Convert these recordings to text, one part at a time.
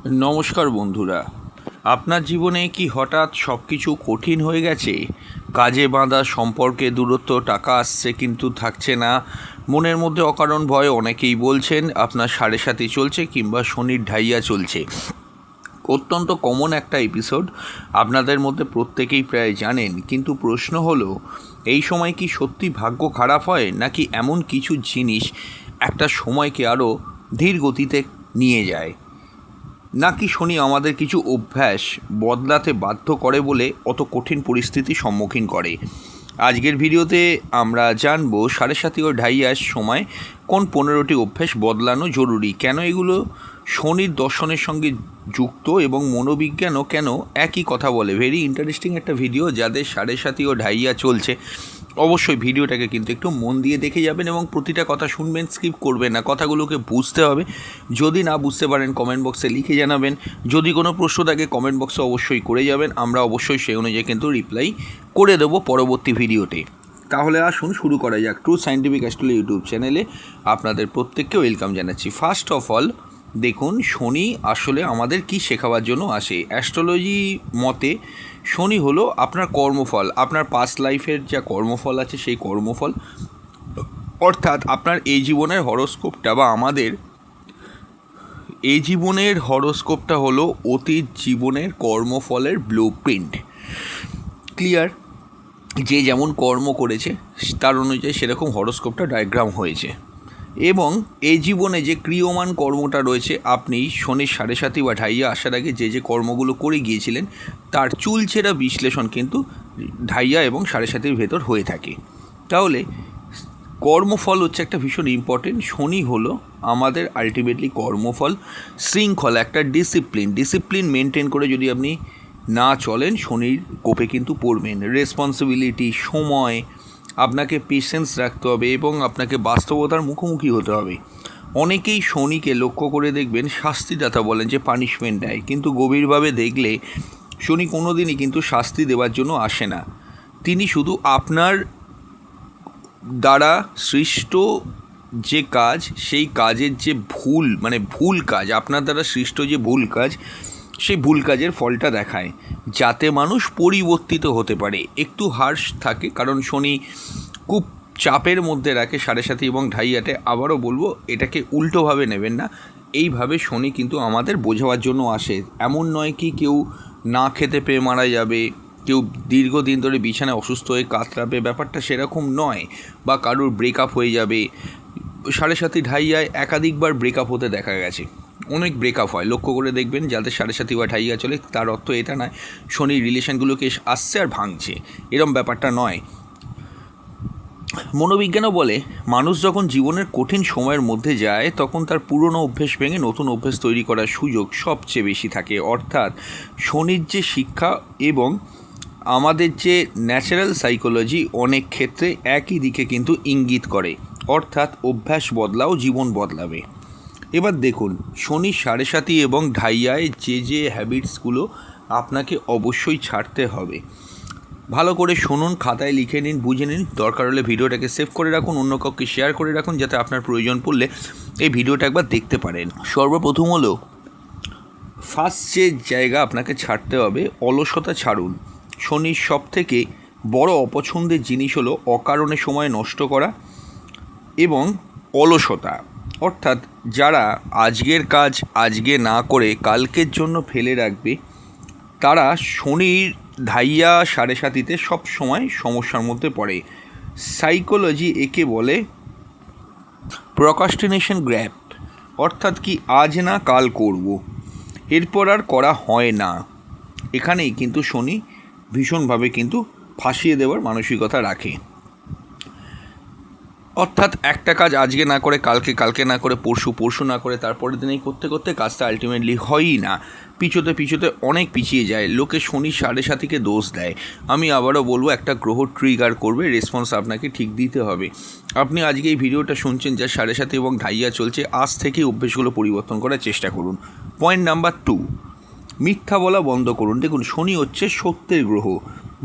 নমস্কার বন্ধুরা, আপনার জীবনে কি হঠাৎ সব কিছু কঠিন হয়ে গেছে? কাজে বাঁধা, সম্পর্কে দূরত্ব, টাকা আসছে কিন্তু থাকছে না, মনের মধ্যে অকারণ ভয়। অনেকেই বলছেন আপনার সাড়ে সাতি চলছে কিংবা শনির ঢাইয়া চলছে। অত্যন্ত কমন একটা এপিসোড, আপনাদের মধ্যে প্রত্যেকেই প্রায় জানেন। কিন্তু প্রশ্ন হলো, এই সময় কি সত্যি ভাগ্য খারাপ হয়, নাকি এমন কিছু জিনিস একটা সময়কে আরও ধীর গতিতে নিয়ে যায়, নাকি শনি আমাদের কিছু অভ্যাস বদলাতে বাধ্য করে বলে অত কঠিন পরিস্থিতির সম্মুখীন করে? আজকের ভিডিওতে আমরা জানবো সাড়ে সাতি ও ঢাইয়ার সময় কোন 15টি অভ্যাস বদলানো জরুরি, কেন এগুলো শনির দর্শনের সঙ্গে যুক্ত এবং মনোবিজ্ঞানও কেন একই কথা বলে। ভেরি ইন্টারেস্টিং একটা ভিডিও। যাদের সাড়ে সাতি ও ঢাইয়া চলছে অবশ্যই ভিডিওটাকে কিন্তু একটু মন দিয়ে দেখে যাবেন এবং প্রতিটা কথা শুনবেন, স্কিপ করবেন না। কথাগুলোকে বুঝতে হবে। যদি না বুঝতে পারেন কমেন্ট বক্সে লিখে জানাবেন। যদি কোনো প্রশ্ন থাকে কমেন্ট বক্সে অবশ্যই করে যাবেন, আমরা অবশ্যই সেই অনুযায়ী কিন্তু রিপ্লাই করে দেবো পরবর্তী ভিডিওতে। তাহলে আসুন শুরু করা যাক। ট্রু সায়েন্টিফিক অ্যাস্ট্রোলজি ইউটিউব চ্যানেলে আপনাদের প্রত্যেককে ওয়েলকাম জানাচ্ছি। ফার্স্ট অফ অল দেখুন, শনি আসলে আমাদের কি শেখাবার জন্য আসে। অ্যাস্ট্রোলজি মতে শনি হলো আপনার কর্মফল, আপনার পাস্ট লাইফের যা কর্মফল আছে সেই কর্মফল, অর্থাৎ আপনার এই জীবনের হরোস্কোপটা বা আমাদের এই জীবনের হরোস্কোপটা হলো অতীত জীবনের কর্মফলের ব্লু প্রিন্ট। ক্লিয়ার? যে যেমন কর্ম করেছে তার অনুযায়ী সেরকম হরোস্কোপটা ডায়াগ্রাম হয়েছে। এবং এই জীবনে যে ক্রিয়মান কর্মটা রয়েছে, আপনি শনির সাড়ে সাতি বা ঢাইয়া আসার আগে যে যে কর্মগুলো করে গিয়েছিলেন তার চুলচেরা বিশ্লেষণ কিন্তু ঢাইয়া এবং সাড়ে সাতির ভেতর হয়ে থাকে। তাহলে কর্মফল হচ্ছে একটা ভীষণ ইম্পর্টেন্ট। শনি হলো আমাদের আলটিমেটলি কর্মফল, শৃঙ্খলা, একটা ডিসিপ্লিন মেনটেন করে যদি আপনি না চলেন শনির কোপে কিন্তু পড়বেন। রেসপন্সিবিলিটি, সময়, আপনাকে পেশেন্স রাখতে হবে এবং আপনাকে বাস্তবতার মুখোমুখি হতে হবে। অনেকেই শনিকে লক্ষ্য করে দেখবেন শাস্তিদাতা বলেন, যে পানিশমেন্ট দেয়, কিন্তু গভীরভাবে দেখলে শনি কোনো দিনই কিন্তু শাস্তি দেওয়ার জন্য আসে না। তিনি শুধু আপনার দ্বারা সৃষ্ট যে কাজ, সেই কাজের যে ভুল কাজ, আপনার দ্বারা সৃষ্ট যে ভুল কাজ, সেই ভুল কাজের ফলটা দেখায়, যাতে মানুষ পরিবর্তিত হতে পারে। একটু হার্শ থাকে কারণ শনি খুব চাপের মধ্যে রাখে সাড়ে সাতি এবং ঢাইয়াতে। আবারও বলবো, এটাকে উল্টোভাবে নেবেন না। এইভাবে শনি কিন্তু আমাদের বোঝাবার জন্য আসে। এমন নয় কি কেউ না খেতে পেয়ে মারা যাবে, কেউ দীর্ঘদিন ধরে বিছানায় অসুস্থ হয়ে কাতরাবে, ব্যাপারটা সেরকম নয়। বা কারোর ব্রেকআপ হয়ে যাবে। সাড়ে সাতি ঢাইয়ায় একাধিকবার ব্রেকআপ হতে দেখা গেছে। অনেক ব্রেকআপ হয়, লক্ষ্য করে দেখবেন। যাদের সাড়ে সাতি বা ঢাইয়া চলে তার অর্থ এটা নয় শনি রিলেশনগুলোকে আসছে আর ভাঙছে, এরম ব্যাপারটা নয়। মনোবিজ্ঞানও বলে, মানুষ যখন জীবনের কঠিন সময়ের মধ্যে যায় তখন তার পুরনো অভ্যেস ভেঙে নতুন অভ্যেস তৈরি করার সুযোগ সবচেয়ে বেশি থাকে। অর্থাৎ শনির যে শিক্ষা এবং আমাদের যে ন্যাচারাল সাইকোলজি অনেক ক্ষেত্রে একই দিকে কিন্তু ইঙ্গিত করে, অর্থাৎ অভ্যাস বদলাও জীবন বদলাবে। এবার দেখুন, শনি সাড়ে সাতি এবং ঢাইয়ায় যে যে হ্যাবিটসগুলো আপনাকে অবশ্যই ছাড়তে হবে। ভালো করে শুনুন, খাতায় লিখে নিন, বুঝে নিন। দরকার হলে ভিডিওটাকে সেভ করে রাখুন, অন্য কাউকে শেয়ার করে রাখুন, যাতে আপনার প্রয়োজন পড়লে এই ভিডিওটা একবার দেখতে পারেন। সর্বপ্রথম হলো, ফার্স্ট যে জায়গা আপনাকে ছাড়তে হবে, অলসতা ছাড়ুন। শনির সব থেকে বড় অপছন্দের জিনিস হলো অকারণে সময় নষ্ট করা এবং অলসতা। অর্থাৎ যারা আজকের কাজ আজকে না করে কালকের জন্য ফেলে রাখবে, তারা শনির ঢাইয়া সাড়ে সাতিতে সব সময় সমস্যার মধ্যে পড়ে। সাইকোলজি একে বলে প্রোক্রাস্টিনেশন গ্যাপ। অর্থাৎ কি, আজ না কাল করব, এরপর আর করা হয় না। এখানেই কিন্তু শনি ভীষণভাবে কিন্তু ফাঁসিয়ে দেওয়ার মানসিকতা রাখে। অর্থাৎ একটা কাজ আজকে না করে কালকে, কালকে না করে পরশু, পরশু না করে তারপরের দিনেই করতে করতে কাজটা আলটিমেটলি হয়ই না। পিছোতে অনেক পিছিয়ে যায়। লোকে শনি সাড়ে সাতিকে দোষ দেয়। আমি আবারও বলবো, একটা গ্রহ ট্রিগার করবে, রেসপন্স আপনাকে ঠিক দিতে হবে। আপনি আজকে এই ভিডিওটা শুনছেন যা সাড়ে সাতি এবং ঢাইয়া চলছে, আজ থেকেই অভ্যেসগুলো পরিবর্তন করার চেষ্টা করুন। পয়েন্ট নাম্বার 2, মিথ্যা বলা বন্ধ করুন। দেখুন, শনি হচ্ছে সত্যের গ্রহ।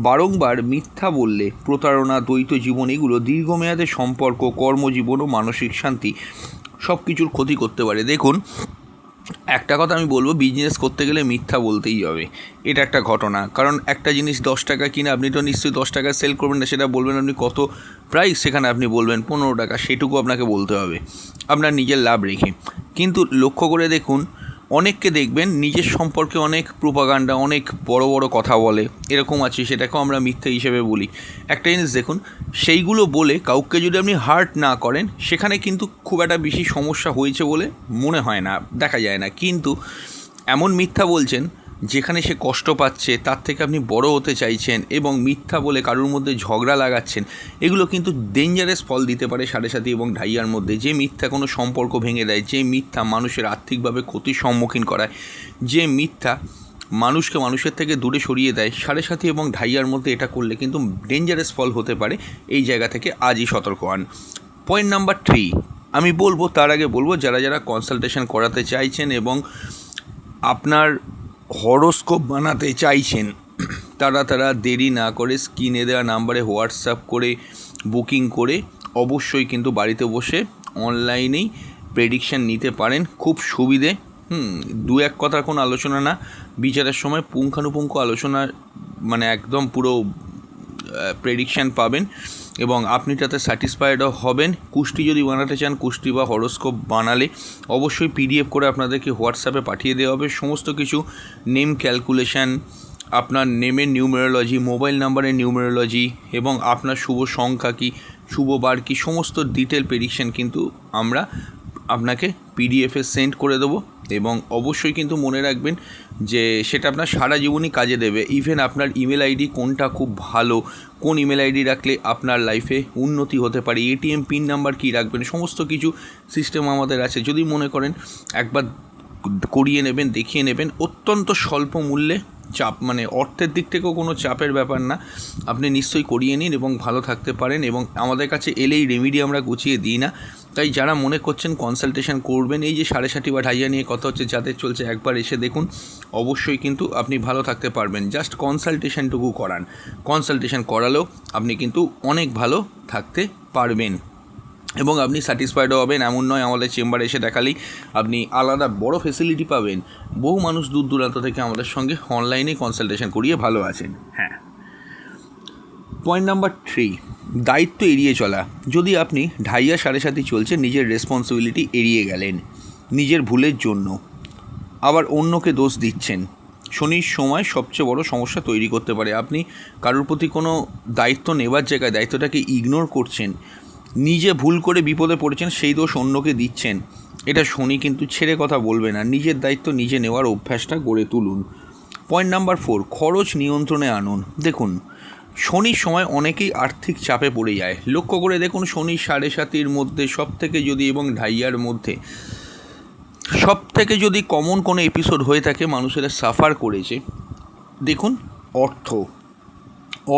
বারংবার মিথ্যা বললে প্রতারণা, দ্বৈত জীবন, এগুলো দীর্ঘমেয়াদে সম্পর্ক, কর্মজীবন ও মানসিক শান্তি সব কিছুর ক্ষতি করতে পারে। দেখুন, একটা কথা আমি বলবো, বিজনেস করতে গেলে মিথ্যা বলতেই হবে, এটা একটা ঘটনা। কারণ একটা জিনিস 10 টাকা কিনে আপনি তো নিশ্চয়ই 10 টাকায় সেল করবেন না, সেটা বলবেন আপনি কত প্রাইস, সেখানে আপনি বলবেন 15 টাকা, সেটুকু আপনাকে বলতে হবে আপনার নিজের লাভ রেখে। কিন্তু লক্ষ্য করে দেখুন, অনেককে দেখবেন নিজের সম্পর্কে অনেক প্রোপাগান্ডা, অনেক বড় বড় কথা বলে, এরকম আছে, সেটাকেও আমরা মিথ্যা হিসেবে বলি। একটা জিনিস দেখুন, সেইগুলো বলে কাউকে যদি আপনি হার্ট না করেন, সেখানে কিন্তু খুব একটা বেশি সমস্যা হয়েছে বলে মনে হয় না, দেখা যায় না। কিন্তু এমন মিথ্যা বলছেন যেখানে সে কষ্ট পাচ্ছে, তার থেকে আপনি বড় হতে চাইছেন, এবং মিথ্যা বলে কারোর মধ্যে ঝগড়া লাগাচ্ছেন, এগুলো কিন্তু ডেঞ্জারাস ফল দিতে পারে সাড়ে সাথী এবং ঢাইয়ার মধ্যে। যে মিথ্যা কোনো সম্পর্ক ভেঙে দেয়, যে মিথ্যা মানুষের আর্থিকভাবে ক্ষতির সম্মুখীন করায়, যে মিথ্যা মানুষকে মানুষের থেকে দূরে সরিয়ে দেয়, সাড়ে সাথী এবং ঢাইয়ার মধ্যে এটা করলে কিন্তু ডেঞ্জারাস ফল হতে পারে। এই জায়গা থেকে আজই সতর্ক হন। পয়েন্ট নাম্বার 3 আমি বলবো, তার আগে বলবো, যারা যারা কনসালটেশন করাতে চাইছেন এবং আপনার হরোস্কোপ বানাতে চাইছেন, তারা দেরি না করে স্ক্রিনে দেওয়া নাম্বারে হোয়াটসঅ্যাপ করে বুকিং করে অবশ্যই কিন্তু বাড়িতে বসে অনলাইনেই প্রেডিকশান নিতে পারেন। খুব সুবিধে, দু এক কথার কোনো আলোচনা না, বিচারের সময় পুঙ্খানুপুঙ্খ আলোচনা, মানে একদম পুরো প্রেডিকশান পাবেন এবং আপনি তাতে স্যাটিসফাইডও হবেন। কুষ্টি যদি বানাতে চান, কুষ্টি বা হরোস্কোপ বানালে অবশ্যই পিডিএফ করে আপনাদেরকে হোয়াটসঅ্যাপে পাঠিয়ে দেওয়া হবে। সমস্ত কিছু নেম ক্যালকুলেশান, আপনার নেমের নিউমেরোলজি, মোবাইল নাম্বারের নিউমেরোলজি এবং আপনার শুভ সংখ্যা কী, শুভ বার কী, সমস্ত ডিটেল প্রেডিকশান কিন্তু আমরা আপনাকে পিডিএফে সেন্ড করে দেবো। এবং অবশ্যই কিন্তু মনে রাখবেন যে সেটা আপনার সারা জীবনই কাজে দেবে। ইভেন আপনার ইমেল আইডি কোনটা খুব ভালো, কোন ইমেল আইডি রাখলে আপনার লাইফে উন্নতি হতে পারে, এটিএম পিন নাম্বার কী রাখবেন, সমস্ত কিছু সিস্টেম আমাদের আছে। যদি মনে করেন একবার করিয়ে নেবেন, দেখিয়ে নেবেন, অত্যন্ত স্বল্প মূল্যে, চাপ মানে অর্থের দিক থেকেও কোনো চাপের ব্যাপার না, আপনি নিশ্চয়ই করিয়ে নিন এবং ভালো থাকতে পারেন। এবং আমাদের কাছে এলেই রেমিডি আমরা গুছিয়ে দিই না। তাই যারা মনে করছেন কনসালটেশন করবেন, এই যে সাড়ে সাথী বা ঢাইয়া নিয়ে কথা হচ্ছে যাদের চলছে, একবার এসে দেখুন, অবশ্যই কিন্তু আপনি ভালো থাকতে পারবেন। জাস্ট কনসালটেশনটুকু করান, কনসালটেশন করালেও আপনি কিন্তু অনেক ভালো থাকতে পারবেন এবং আপনি স্যাটিসফাইডও হবেন। এমন নয় আমাদের চেম্বারে এসে দেখালেই আপনি আলাদা বড় ফেসিলিটি পাবেন। বহু মানুষ দূর দূরান্ত থেকে আমাদের সঙ্গে অনলাইনে কনসালটেশন করিয়ে ভালো আছেন। হ্যাঁ, পয়েন্ট নাম্বার 3 দায়িত্ব এড়িয়ে চলা। যদি আপনি ঢাইয়া সাড়ে সাথী চলছে, নিজের রেসপন্সিবিলিটি এড়িয়ে গেলেন নিজের ভুলের জন্য, আবার অন্যকে দোষ দিচ্ছেন, শনির সময় সবচেয়ে বড় সমস্যা তৈরি করতে পারে। আপনি কারোর প্রতি কোনো দায়িত্ব নেবার জায়গায় দায়িত্বটাকে ইগনোর করছেন, নিজে ভুল করে বিপদে পড়েছেন, সেই দোষ অন্যকে দিচ্ছেন। এটা শনি কিন্তু ছেড়ে কথা বলবে না। নিজের দায়িত্ব নিজে নেওয়ার অভ্যাসটা গড়ে তুলুন। পয়েন্ট নাম্বার 4 খরচ নিয়ন্ত্রণে আনুন। দেখুন, শনির সময় অনেকেই আর্থিক চাপে পড়ে যায়। লক্ষ্য করে দেখুন, শনি সাড়ে সাতির মধ্যে সবথেকে যদি, এবং ঢাইয়ার মধ্যে সবথেকে যদি কমন কোনো এপিসোড হয়ে থাকে, মানুষেরা সাফার করেছে, দেখুন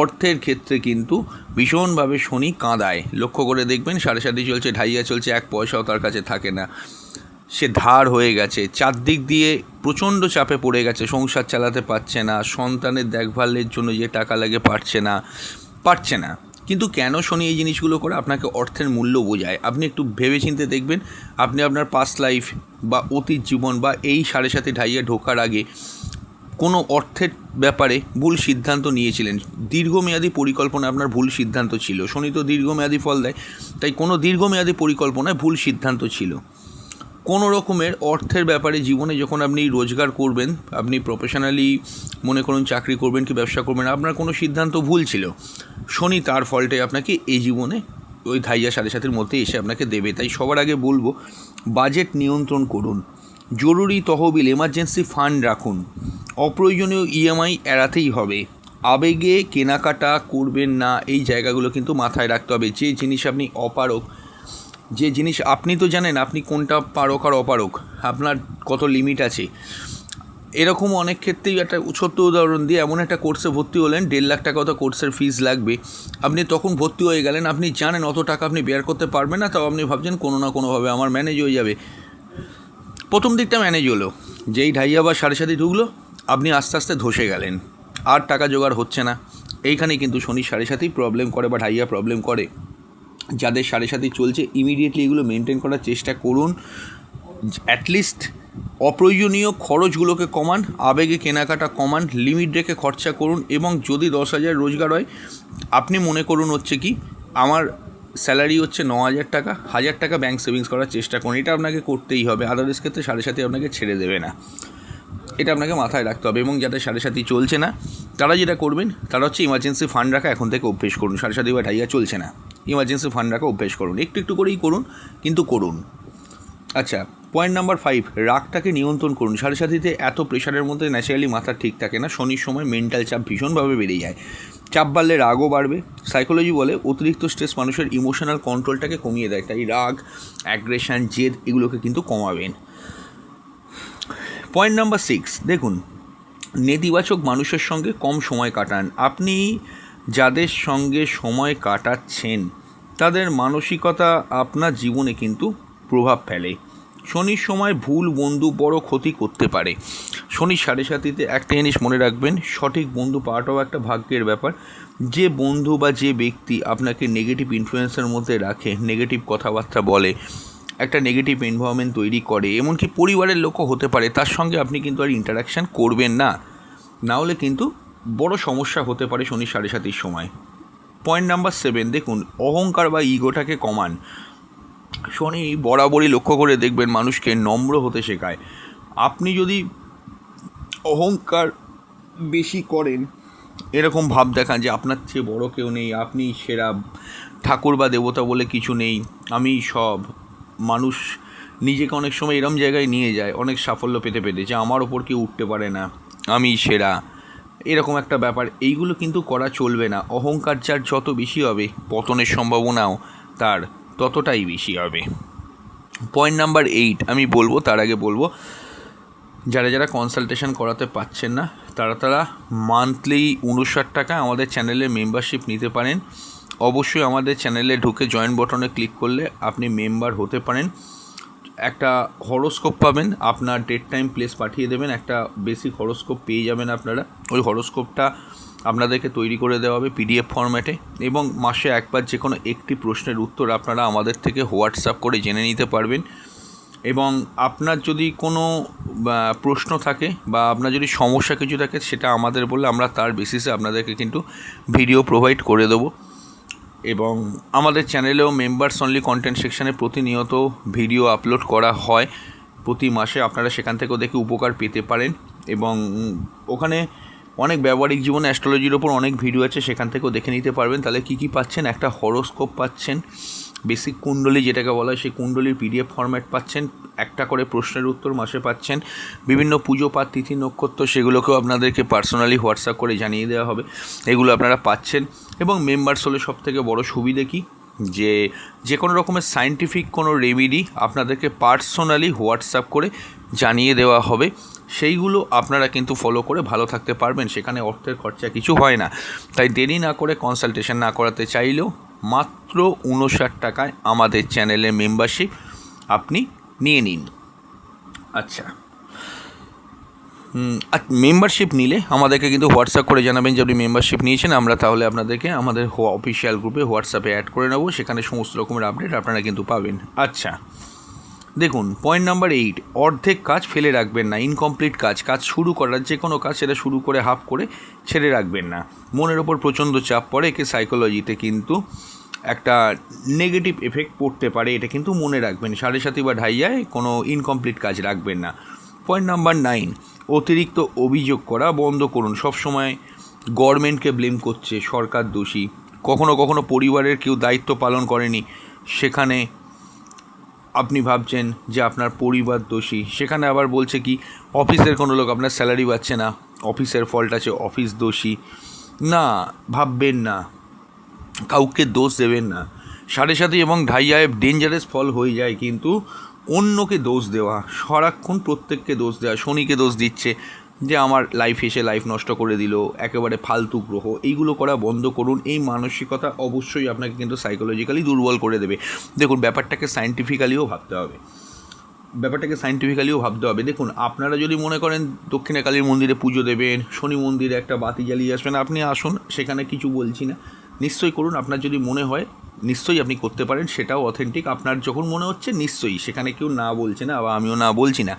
অর্থের ক্ষেত্রে কিন্তু ভীষণভাবে শনি কাঁদায়। লক্ষ্য করে দেখবেন, সাড়ে সাতি চলছে, ঢাইয়া চলছে, এক পয়সাও তার কাছে থাকে না, সে ধার হয়ে গেছে, চারদিক দিয়ে প্রচণ্ড চাপে পড়ে গেছে, সংসার চালাতে পারছে না, সন্তানের দেখভালের জন্য যে টাকা লাগে পারছে না। কিন্তু কেন শনি এই জিনিসগুলো করে? আপনাকে অর্থের মূল্য বোঝায়। আপনি একটু ভেবেচিন্তে দেখবেন, আপনি আপনার পাস্ট লাইফ বা অতীত জীবন বা এই সাড়ে সাতি ঢাইয়া ঢোকার আগে কোনো অর্থের ব্যাপারে ভুল সিদ্ধান্ত নিয়েছিলেন, দীর্ঘমেয়াদী পরিকল্পনা আপনার ভুল সিদ্ধান্ত ছিল। শনি তো দীর্ঘমেয়াদী ফল দেয়, তাই কোনো দীর্ঘমেয়াদী পরিকল্পনায় ভুল সিদ্ধান্ত ছিল। কোনো রকমের অর্থের ব্যাপারে জীবনে যখন আপনি রোজগার করবেন, আপনি প্রফেশনালি মনে করুন চাকরি করবেন কি ব্যবসা করবেন, আপনার কোনো সিদ্ধান্ত ভুল ছিল, শনি তার ফলটাই আপনাকে এই জীবনে ওই ঢাইয়া সাড়ে সাতির মধ্যে এসে আপনাকে দেবে। তাই সবার আগে বলবো, বাজেট নিয়ন্ত্রণ করুন, জরুরি তহবিল এমার্জেন্সি ফান্ড রাখুন, অপ্রয়োজনীয় ইএমআই এড়াতেই হবে, আবেগে কেনাকাটা করবেন না, এই জায়গাগুলো কিন্তু মাথায় রাখতে হবে। যে জিনিস আপনি অপারক, যে জিনিস আপনি তো জানেন আপনি কোনটা পারক আর অপারক, আপনার কত লিমিট আছে। এরকম অনেক ক্ষেত্রেই একটা ছোট্ট উদাহরণ দিয়ে, এমন একটা কোর্সে ভর্তি হলেন, 1.5 লাখ টাকা তো কোর্সের ফিস লাগবে, আপনি তখন ভর্তি হয়ে গেলেন, আপনি জানেন অত টাকা আপনি বেয়ার করতে পারবেন না, তাও আপনি ভাবছেন কোনো না কোনোভাবে আমার ম্যানেজ হয়ে যাবে। প্রথম দিকটা ম্যানেজ হলো, যেই ঢাইয়া বা সাড়ে সাতি ঢুকলো, আপনি আস্তে আস্তে ধসে গেলেন, আর টাকা জোগাড় হচ্ছে না। এইখানেই কিন্তু শনি সাড়ে সাতি প্রবলেম করে বা ঢাইয়া প্রবলেম করে। যাদের সাড়ে সাতি চলছে, ইমিডিয়েটলি এগুলো মেনটেন করার চেষ্টা করুন। অ্যাটলিস্ট অপ্রয়োজনীয় খরচগুলোকে কমান, আবেগে কেনাকাটা কমান, লিমিট রেখে খরচা করুন। এবং যদি 10,000 রোজগার হয়, আপনি মনে করুন হচ্ছে কি আমার স্যালারি হচ্ছে 9,000 টাকা, 1,000 টাকা ব্যাঙ্ক সেভিংস করার চেষ্টা করুন। এটা আপনাকে করতেই হবে, আদার্স ক্ষেত্রে 7.5 আপনাকে ছেড়ে দেবে না, এটা আপনাকে মাথায় রাখতে হবে। এবং যাদের 7.5 চলছে না তারা যেটা করবেন তারা হচ্ছে ইমার্জেন্সি ফান্ড রাখা এখন থেকে অভ্যেস করুন। 7.5 বা 2.5 চলছে না, ইমার্জেন্সি ফান্ড রাখা অভ্যেস করুন, একটু একটু করেই করুন কিন্তু করুন। আচ্ছা, পয়েন্ট নাম্বার 5, রাগটাকে নিয়ন্ত্রণ করুন। 7.5-তে এত প্রেশারের মধ্যে ন্যাচারালি মাথা ঠিক থাকে না, শনির সময় মেন্টাল চাপ ভীষণভাবে বেড়ে যায়, চাপ বাড়লে রাগও বাড়বে। সাইকোলজি বলে অতিরিক্ত স্ট্রেস মানুষের ইমোশনাল কন্ট্রোলটাকে কমিয়ে দেয়, তাই রাগ, অ্যাগ্রেশন, জেদ এগুলোকে কিন্তু কমাবেন। পয়েন্ট নাম্বার 6, দেখুন নেতিবাচক মানুষের সঙ্গে কম সময় কাটান। আপনি যাদের সঙ্গে সময় কাটাচ্ছেন তাদের মানসিকতা আপনার জীবনে কিন্তু প্রভাব ফেলে। শনির সময় ভুল বন্ধু বড় ক্ষতি করতে পারে। শনির 7.5-তে একটা জিনিস মনে রাখবেন, সঠিক বন্ধু পাওয়াটাও একটা ভাগ্যের ব্যাপার। যে বন্ধু বা যে ব্যক্তি আপনাকে নেগেটিভ ইনফ্লুয়েন্সের মধ্যে রাখে, নেগেটিভ কথাবার্তা বলে, একটা নেগেটিভ এনভায়রনমেন্ট তৈরি করে, এমনকি পরিবারের লোকও হতে পারে, তার সঙ্গে আপনি কিন্তু আর ইন্টারাকশান করবেন না, না হলে কিন্তু বড় সমস্যা হতে পারে শনি 7.5-র সময়। পয়েন্ট নাম্বার 7, দেখুন অহংকার বা ইগোটাকে কমান। শনি বরাবরই লক্ষ্য করে দেখবেন মানুষকে নম্র হতে শেখায়। আপনি যদি অহংকার বেশি করেন, এরকম ভাব দেখান যে আপনার চেয়ে বড় কেউ নেই, আপনি সেরা, ঠাকুর বা দেবতা বলে কিছু নেই, আমি সব, মানুষ নিজেকে অনেক সময় এরম জায়গায় নিয়ে যায় অনেক সাফল্য পেতে পেতে যে আমার ওপর কেউ উঠতে পারে না, আমি সেরা, এরকম একটা ব্যাপার, এইগুলো কিন্তু করা চলবে না। অহংকার যার যত বেশি হবে পতনের সম্ভাবনাও তার ততটাই বেশি হবে। পয়েন্ট নাম্বার 8 আমি বলবো, তার আগে বলবো যারা যারা কনসালটেশন করাতে পারছেন না তারা মান্থলি 59 টাকা আমাদের চ্যানেলে মেম্বারশিপ নিতে পারেন। অবশ্যই আমাদের চ্যানেলে ঢুকে জয়েন বাটনে ক্লিক করলে আপনি মেম্বার হতে পারেন। একটা হরোস্কোপ পাবেন, আপনার ডেট টাইম প্লেস পাঠিয়ে দেবেন, একটা বেসিক হরোস্কোপ পেয়ে যাবেন আপনারা। ওই হরোস্কোপটা আপনাদেরকে তৈরি করে দেওয়া হবে পিডিএফ ফরম্যাটে, এবং মাসে একবার যে কোনো একটি প্রশ্নের উত্তর আপনারা আমাদের থেকে হোয়াটসঅ্যাপ করে জেনে নিতে পারবেন। এবং আপনার যদি কোনো প্রশ্ন থাকে বা আপনার যদি সমস্যা কিছু থাকে সেটা আমাদের বললে আমরা তার বেসিসে আপনাদেরকে কিন্তু ভিডিও প্রোভাইড করে দেবো। এবং আমাদের চ্যানেলেও মেম্বার্স অনলি কন্টেন্ট সেকশানে প্রতিনিয়ত ভিডিও আপলোড করা হয় প্রতি মাসে, আপনারা সেখান থেকেও দেখে উপকার পেতে পারেন। এবং ওখানে অনেক ব্যবহারিক জীবনে অ্যাস্ট্রোলজির ওপর অনেক ভিডিও আছে, সেখান থেকেও দেখে নিতে পারবেন। তাহলে কী কী পাচ্ছেন, একটা হরোস্কোপ পাচ্ছেন, বেসিক কুণ্ডলী যেটাকে বলা হয় সেই কুণ্ডলীর পিডিএফ ফরম্যাট পাচ্ছেন, একটা করে প্রশ্নের উত্তর মাসে পাচ্ছেন, বিভিন্ন পুজো পাঠ, তিথি, নক্ষত্র সেগুলোকেও আপনাদেরকে পার্সোনালি হোয়াটসঅ্যাপ করে জানিয়ে দেওয়া হবে, এগুলো আপনারা পাচ্ছেন। এবং মেম্বার্স হলে সবথেকে বড় সুবিধে কি, যে কোনো রকমের সায়েন্টিফিক কোনো রেমেডি আপনাদেরকে পার্সোনালি হোয়াটসঅ্যাপ করে জানিয়ে দেওয়া হবে, সেইগুলো আপনারা কিন্তু ফলো করে ভালো থাকতে পারবেন। সেখানে অর্থের খরচা কিছু হয় না, তাই দেরি না করে কনসালটেশন না করাতে চাইলেও মাত্র 59 টাকায় আমাদের চ্যানেলে মেম্বারশিপ আপনি নিয়ে নিন। আচ্ছা, মেম্বারশিপ নিলে আমাদেরকে কিন্তু হোয়াটসঅ্যাপ করে জানাবেন যে আপনি মেম্বারশিপ নিয়েছেন, আমরা তাহলে আপনাদেরকে আমাদের অফিসিয়াল গ্রুপে হোয়াটসঅ্যাপে অ্যাড করে নেব, সেখানে সমস্ত রকমের আপডেট আপনারা কিন্তু পাবেন। আচ্ছা, দেখুন পয়েন্ট নাম্বার 8, অর্ধেক কাজ ফেলে রাখবেন না। ইনকমপ্লিট কাজ শুরু করার যে কোনো কাজ সেটা শুরু করে হাফ করে ছেড়ে রাখবেন না। মনের ওপর প্রচণ্ড চাপ পড়ে, একে সাইকোলজিতে কিন্তু একটা নেগেটিভ এফেক্ট পড়তে পারে, এটা কিন্তু মনে রাখবেন। 7.5 বা 2.5 কোনো ইনকমপ্লিট কাজ রাখবেন না। পয়েন্ট নাম্বার 9, অতিরিক্ত অভিযোগ করা বন্ধ করুন। সবসময় গভর্নমেন্টকে ব্লেম করছে, সরকার দোষী, কখনো কখনো পরিবারের কেউ দায়িত্ব পালন করেনি, সেখানে আপনি ভাবছেন যে আপনার পরিবার দোষী, সেখানে আবার বলছে কি অফিসের কোনো লোক আপনার স্যালারি পাচ্ছে না, অফিসের ফল্ট আছে, অফিস দোষী। না, ভাববেন না, কাউকে দোষ দেবেন না। 7.5 এবং 2.5 ডেঞ্জারাস ফল হয়ে যায় কিন্তু অন্যকে দোষ দেওয়া, সারাক্ষণ প্রত্যেককে দোষ দেওয়া, শনিকে দোষ দিচ্ছে যে আমার লাইফ এসে লাইফ নষ্ট করে দিল, একেবারে ফালতু গ্রহ, এইগুলো করা বন্ধ করুন। এই মানসিকতা অবশ্যই আপনাকে কিন্তু সাইকোলজিক্যালি দুর্বল করে দেবে। দেখুন ব্যাপারটাকে সায়েন্টিফিক্যালিও ভাবতে হবে। দেখুন আপনারা যদি মনে করেন দক্ষিণা কালীর মন্দিরে পুজো দেবেন, শনি মন্দিরে একটা বাতি জ্বালিয়ে আসবেন, আপনি আসুন, সেখানে কিছু বলছি না, নিশ্চয়ই করুন। আপনার যদি মনে হয় নিশ্চয়ই আপনি করতে পারেন, সেটাও অথেন্টিক। আপনার যখন মনে হচ্ছে নিশ্চয়ই, সেখানে কেউ না বলছে না বা আমিও না বলছি না,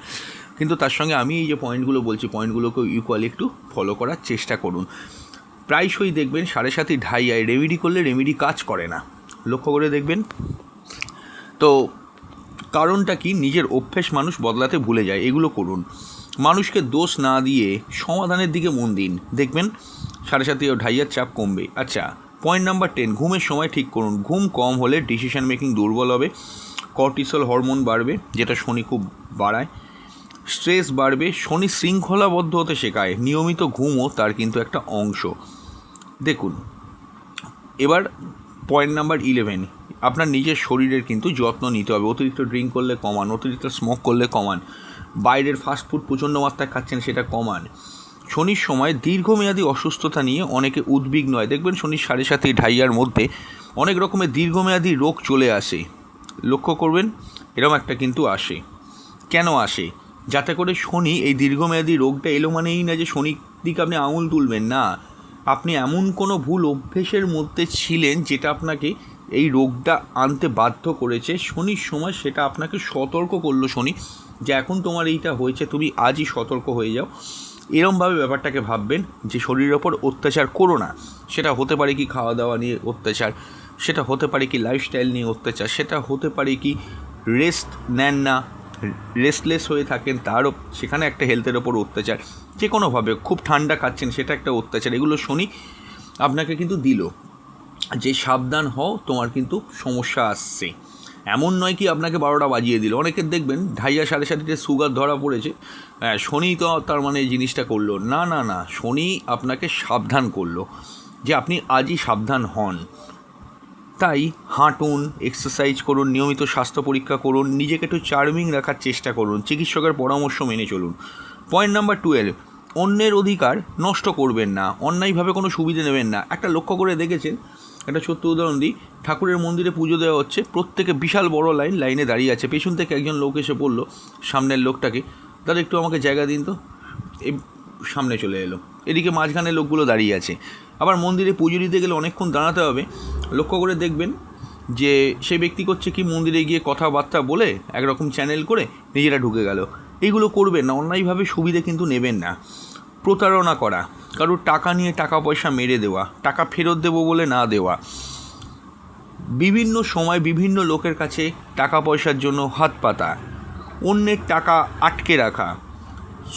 কিন্তু তার সঙ্গে আমি এই যে পয়েন্টগুলো বলছি, পয়েন্টগুলোকে ইকুয়ালি একটু ফলো করার চেষ্টা করুন। প্রায়শই দেখবেন 7.5 ঢাইয়ায় রেমেডি করলে রেমেডি কাজ করে না, লক্ষ্য করে দেখবেন। তো কারণটা কি? নিজের অভ্যেস মানুষ বদলাতে ভুলে যায়। এগুলো করুন, মানুষকে দোষ না দিয়ে সমাধানের দিকে মন দিন, দেখবেন 7.5 ঢাইয়ার চাপ কমবে। আচ্ছা, পয়েন্ট নাম্বার 10, ঘুমের সময় ঠিক করুন। ঘুম কম হলে ডিসিশন মেকিং দুর্বল হবে, কর্টিসল হরমোন বাড়বে, যেটা শনি খুব বাড়ায়, স্ট্রেস বাড়বে। শনি শৃঙ্খলাবদ্ধ হতে শেখায়, নিয়মিত ঘুমও তার কিন্তু একটা অংশ। দেখুন, এবার পয়েন্ট নাম্বার 11, আপনার নিজের শরীরের কিন্তু যত্ন নিতে হবে। অতিরিক্ত ড্রিঙ্ক করলে কমান, অতিরিক্ত স্মোক করলে কমান, বাইরের ফাস্টফুড প্রচণ্ড মাত্রায় খাচ্ছেন সেটা কমান। শনির সময় দীর্ঘমেয়াদী অসুস্থতা নিয়ে অনেকে উদ্বিগ্ন হয়। দেখবেন শনির 7.5 ঢাইয়ার মধ্যে অনেক রকমের দীর্ঘমেয়াদী রোগ চলে আসে, লক্ষ্য করবেন। এরকম একটা কিন্তু আসে। কেন আসে? যাতে করে শনি, এই দীর্ঘমেয়াদী রোগটা এলো মানেই না যে শনির দিকে আপনি আঙুল তুলবেন না, আপনি এমন কোনো ভুল অভ্যেসের মধ্যে ছিলেন যেটা আপনাকে এই রোগটা আনতে বাধ্য করেছে। শনির সময় সেটা আপনাকে সতর্ক করলো শনি, যে এখন তোমার এইটা হয়েছে, তুমি আজই সতর্ক হয়ে যাও। এরমভাবে ব্যাপারটাকে ভাববেন যে শরীরের ওপর অত্যাচার করো না। সেটা হতে পারে কি খাওয়া দাওয়া নিয়ে অত্যাচার, সেটা হতে পারে কি লাইফস্টাইল নিয়ে অত্যাচার, সেটা হতে পারে কি রেস্ট নেন না, রেস্টলেস হয়ে থাকেন, তারও সেখানে একটা হেলথের ওপর অত্যাচার। যে কোনোভাবে খুব ঠান্ডা খাচ্ছেন, সেটা একটা অত্যাচার। এগুলো শনি আপনাকে কিন্তু দিল যে সাবধান হও, তোমার কিন্তু সমস্যা আসছে। এমন নয় কি আপনাকে 12টা বাজিয়ে দিল। অনেকের দেখবেন ঢাইয়া 7.5 সুগার ধরা পড়েছে, শনি তো তার মানে এই জিনিসটা করলো না। না না, শনি আপনাকে সাবধান করলো যে আপনি আজই সাবধান হন। তাই হাঁটুন, এক্সারসাইজ করুন, নিয়মিত স্বাস্থ্য পরীক্ষা করুন, নিজেকে একটু চার্মিং রাখার চেষ্টা করুন, চিকিৎসকের পরামর্শ মেনে চলুন। পয়েন্ট নাম্বার 12, অন্যের অধিকার নষ্ট করবেন না, অন্যায়ভাবে কোনো সুবিধে নেবেন না। একটা লক্ষ্য করে দেখেছেন, একটা ছোট্ট উদাহরণ দিই, ঠাকুরের মন্দিরে পুজো দেওয়া হচ্ছে, প্রত্যেকে বিশাল বড় লাইনে দাঁড়িয়ে আছে। পেছন থেকে একজন লোক এসে বলল সামনের লোকটাকে, দাদা একটু আমাকে জায়গা দিন তো। এই সামনে চলে এলো, এদিকে মাঝখানে লোকগুলো দাঁড়িয়ে আছে। আবার মন্দিরে পুজো দিতে গেলে অনেকক্ষণ দাঁড়াতে হবে। লক্ষ্য করে দেখবেন যে সেই ব্যক্তি করছে কি, মন্দিরে গিয়ে কথাবার্তা বলে একরকম চ্যানেল করে নিজেরা ঢুকে গেল। এইগুলো করবেন না, অন্যায়ভাবে সুবিধে কিন্তু নেবেন না। প্রতারণা করা, কারোর টাকা নিয়ে টাকা পয়সা মেরে দেওয়া, টাকা ফেরত দেবো বলে না দেওয়া, বিভিন্ন সময় বিভিন্ন লোকের কাছে টাকা পয়সার জন্য হাত পাতা, অন্যের টাকা আটকে রাখা,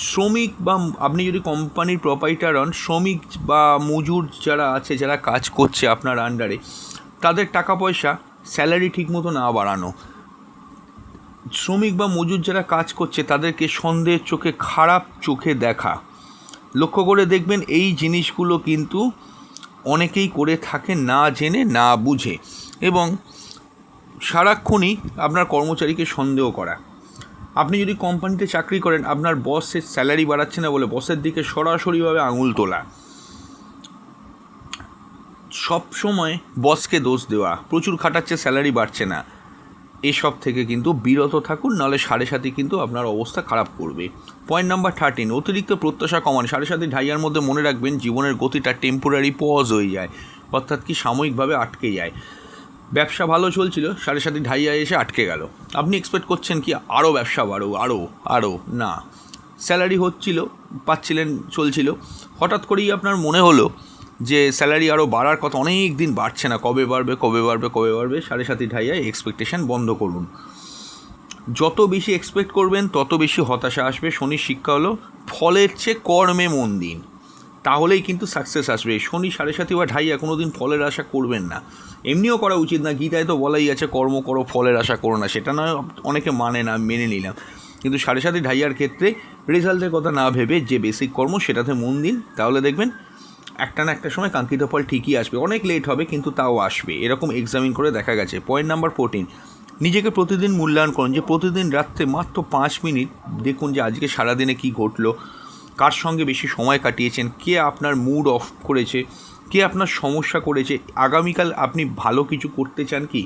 শ্রমিক বা আপনি যদি কোম্পানির প্রোপাইটার হন, শ্রমিক বা মজুর যারা আছে, যারা কাজ করছে আপনার আন্ডারে, তাদের টাকা পয়সা স্যালারি ঠিকমতো না বাড়ানো, শ্রমিক বা মজুর যারা কাজ করছে তাদেরকে সন্দেহের চোখে, খারাপ চোখে দেখা। লক্ষ্য করে দেখবেন এই জিনিসগুলো কিন্তু অনেকেই করে থাকে না জেনে, না বুঝে, এবং সারাক্ষণই আপনার কর্মচারীকে সন্দেহ করা। আপনি যদি কোম্পানিতে চাকরি করেন, আপনার বসের স্যালারি বাড়াচ্ছে না বলে বসের দিকে সরাসরিভাবে আঙুল তোলা, সব সময় বসকে দোষ দেওয়া, প্রচুর খাটাচ্ছে স্যালারি বাড়ছে না, এসব থেকে কিন্তু বিরত থাকুন, নাহলে 7.5 কিন্তু আপনার অবস্থা খারাপ করবে। পয়েন্ট নাম্বার 13, অতিরিক্ত প্রত্যাশা কমান। 7.5 ঢাইয়ার মধ্যে মনে রাখবেন জীবনের গতিটা টেম্পোরারি পজ হয়ে যায়, অর্থাৎ কি সাময়িকভাবে আটকে যায়। ব্যবসা ভালো চলছিল, 7.5 ঢাইয়ায় এসে আটকে গেল। আপনি এক্সপেক্ট করছেন কি আরও ব্যবসা বাড়ো, আরও না, স্যালারি হচ্ছিল, পাচ্ছিলেন, চলছিল, হঠাৎ করেই আপনার মনে হলো যে স্যালারি আরও বাড়ার কথা, অনেক দিন বাড়ছে না, কবে বাড়বে 7.5 ঢাইয়ায় এক্সপেকটেশান বন্ধ করুন। যত বেশি এক্সপেক্ট করবেন তত বেশি হতাশা আসবে। শনির শিক্ষা হলো ফলের চেয়ে কর্মে মন দিন, তাহলেই কিন্তু সাকসেস আসবে। শনি 7.5 বা ঢাইয়া কোনো দিন ফলের আশা করবেন না, এমনিও করা উচিত না। গীতায় তো বলাই আছে কর্ম করো, ফলের আশা করো না। সেটা নয় অনেকে মানে না, মেনে নিলাম, কিন্তু 7.5 ঢাইয়ার ক্ষেত্রে রেজাল্টের কথা না ভেবে যে বেসিক কর্ম সেটাতে মন দিন, তাহলে দেখবেন একটা না একটা সময় কাঙ্ক্ষিত ফল ঠিকই আসবে। অনেক লেট হবে কিন্তু তাও আসবে, এরকম এক্সামিন করে দেখা গেছে। পয়েন্ট নাম্বার 14, নিজেকে প্রতিদিন মূল্যায়ন করুন। যে প্রতিদিন রাত্রে মাত্র 5 মিনিট দেখুন যে আজকে সারাদিনে কী ঘটলো, কার সঙ্গে বেশি সময় কাটিয়েছেন, কে আপনার মুড অফ করেছে, কে আপনার সমস্যা করেছে, আগামীকাল আপনি ভালো কিছু করতে চান কি,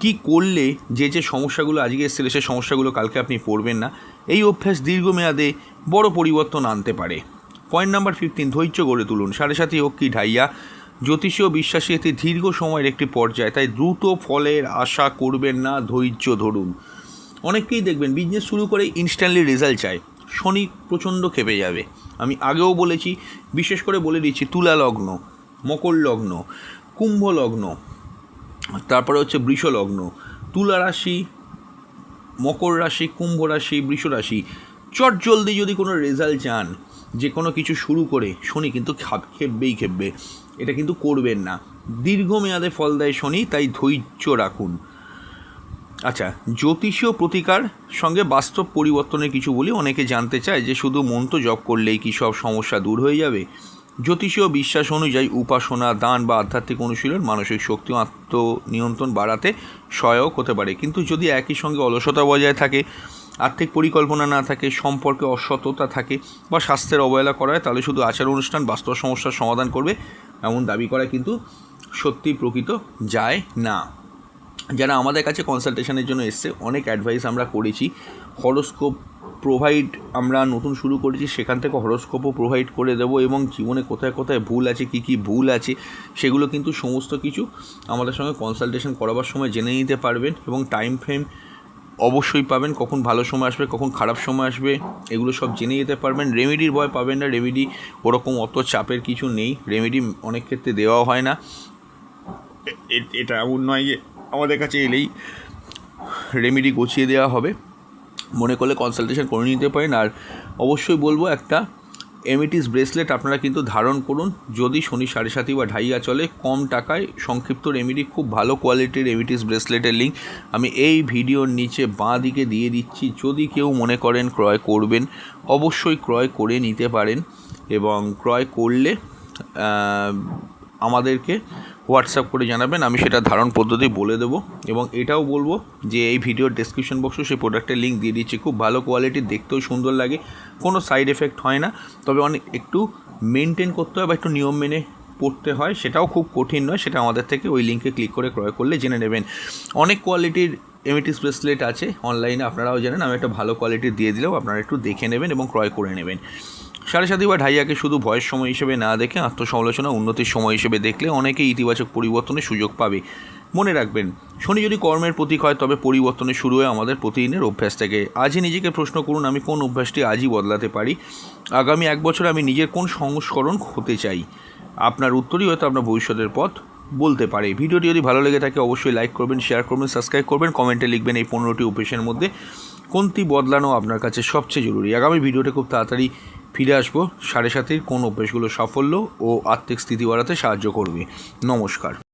কি করলে যে সমস্যাগুলো আজকে এসেছিল সেই সমস্যাগুলো কালকে আপনি পড়বেন না। এই অভ্যাস দীর্ঘমেয়াদে বড় পরিবর্তন আনতে পারে। পয়েন্ট নাম্বার 15, ধৈর্য গড়ে তুলুন। 7.5 হোক কি ঢাইয়া, জ্যোতিষীয় বিশ্বাসী এটি দীর্ঘ সময়ের একটি পর্যায়, তাই দ্রুত ফলের আশা করবেন না, ধৈর্য ধরুন। অনেককেই দেখবেন বিজনেস শুরু করে ইনস্ট্যান্টলি রেজাল্ট চায়, শনি প্রচণ্ড খেপে যাবে। আমি আগেও বলেছি, বিশেষ করে বলে দিচ্ছি, তুলা লগ্ন, মকর লগ্ন, কুম্ভ লগ্ন, তারপরে হচ্ছে বৃষ লগ্ন, তুলা রাশি, মকর রাশি, কুম্ভ রাশি, বৃষ রাশি, চট জলদি যদি কোনো রেজাল্ট চান, যে কোনো কিছু শুরু করে, শনি কিন্তু খেপবে। এটা কিন্তু করবেন না, দীর্ঘমেয়াদে ফল দেয় শনি, তাই ধৈর্য রাখুন। আচ্ছা, জ্যোতিষীয় প্রতিকার সঙ্গে বাস্তব পরিবর্তনের কিছু বলি। অনেকে জানতে চায় যে শুধু মন্ত্র জপ করলেই কি সব সমস্যা দূর হয়ে যাবে? জ্যোতিষীয় বিশ্বাস অনুযায়ী উপাসনা, দান বা আধ্যাত্মিক অনুশীলন মানসিক শক্তি ও আত্মনিয়ন্ত্রণ বাড়াতে সহায়ক হতে পারে, কিন্তু যদি একই সঙ্গে অলসতা বজায় থাকে, আর্থিক পরিকল্পনা না থাকে, সম্পর্কে অসততা থাকে বা স্বাস্থ্যের অবহেলা করা হয়, তাহলে শুধু আচার অনুষ্ঠান বাস্তব সমস্যার সমাধান করবে এমন দাবি করা কিন্তু সত্যি প্রকৃত যায় না। যারা আমাদের কাছে কনসালটেশনের জন্য এসছে, অনেক অ্যাডভাইস আমরা করেছি, হরোস্কোপ প্রোভাইড আমরা নতুন শুরু করেছি, সেখান থেকে হরোস্কোপও প্রোভাইড করে দেবো, এবং জীবনে কোথায় কোথায় ভুল আছে, কী ভুল আছে, সেগুলো কিন্তু সমস্ত কিছু আমাদের সঙ্গে কনসালটেশন করাবার সময় জেনে নিতে পারবেন, এবং টাইম ফ্রেম অবশ্যই পাবেন, কখন ভালো সময় আসবে, কখন খারাপ সময় আসবে, এগুলো সব জেনে যেতে পারবেন। রেমেডির ভয় পাবেন না, রেমেডি ওরকম অত চাপের কিছু নেই, রেমেডি অনেক ক্ষেত্রে দেওয়া হয় না। এটা এমন নয় যে আমাদের কাছে এলেই রেমেডি গছিয়ে দেওয়া হবে, মনে করলে কনসালটেশন করে নিতে পারেন। আর অবশ্যই বলবো, একটা এমিটিস ব্রেসলেট আপনারা কিন্তু ধারণ করুন, যদি শনি 7.5 বা ঢাইয়া চলে, কম টাকায় সংক্ষিপ্ত রেমেডি, খুব ভালো কোয়ালিটির এমিটিস ব্রেসলেটের লিঙ্ক আমি এই ভিডিওর নিচে বাঁ দিকে দিয়ে দিচ্ছি। যদি কেউ মনে করেন ক্রয় করবেন, অবশ্যই ক্রয় করে নিতে পারেন, এবং ক্রয় করলে আমাদেরকে হোয়াটসঅ্যাপ করে জানাবেন, আমি সেটা ধারণ পদ্ধতি বলে দেবো। এবং এটাও বলবো যে এই ভিডিওর ডেসক্রিপশন বক্সে সেই প্রোডাক্টের লিঙ্ক দিয়ে দিচ্ছি, খুব ভালো কোয়ালিটির, দেখতেও সুন্দর লাগে, কোনো সাইড এফেক্ট হয় না, তবে অনেক একটু মেনটেন করতে হয় বা একটু নিয়ম মেনে পড়তে হয়, সেটাও খুব কঠিন নয়, সেটা আমাদের থেকে ওই লিঙ্কে ক্লিক করে ক্রয় করলে জেনে নেবেন। অনেক কোয়ালিটির এমিটিস ব্রেসলেট আছে অনলাইনে, আপনারাও জানেন, আমি একটা ভালো কোয়ালিটির দিয়ে দিলেও আপনারা একটু দেখে নেবেন এবং ক্রয় করে নেবেন। 7.5 বা ঢাইয়াকে শুধু ভয়ের সময় হিসেবে না দেখে আত্মসমালোচনা, উন্নতির সময় হিসেবে দেখলে অনেকেই ইতিবাচক পরিবর্তনের সুযোগ পাবে। মনে রাখবেন, শনি যদি কর্মের প্রতীক হয়, তবে পরিবর্তনের শুরু হয় আমাদের প্রতিদিনের অভ্যাস থেকে। আজই নিজেকে প্রশ্ন করুন, আমি কোন অভ্যাসটি আজই বদলাতে পারি? আগামী 1 বছরে আমি নিজের কোন সংস্করণ হতে চাই? আপনার উত্তরই হয়তো আপনার ভবিষ্যতের পথ বলতে পারে। ভিডিওটি যদি ভালো লেগে থাকে, অবশ্যই লাইক করবেন, শেয়ার করবেন, সাবস্ক্রাইব করবেন, কমেন্টে লিখবেন এই 15টি অভ্যাসের মধ্যে কোনটি বদলানো আপনার কাছে সবচেয়ে জরুরি। আগামী ভিডিওতে খুব তাড়াতাড়ি ফিরে আসবো, 7.5 কোন অভ্যাসগুলো সাফল্য ও আর্থিক স্থিতি বাড়াতে সাহায্য করবে। নমস্কার।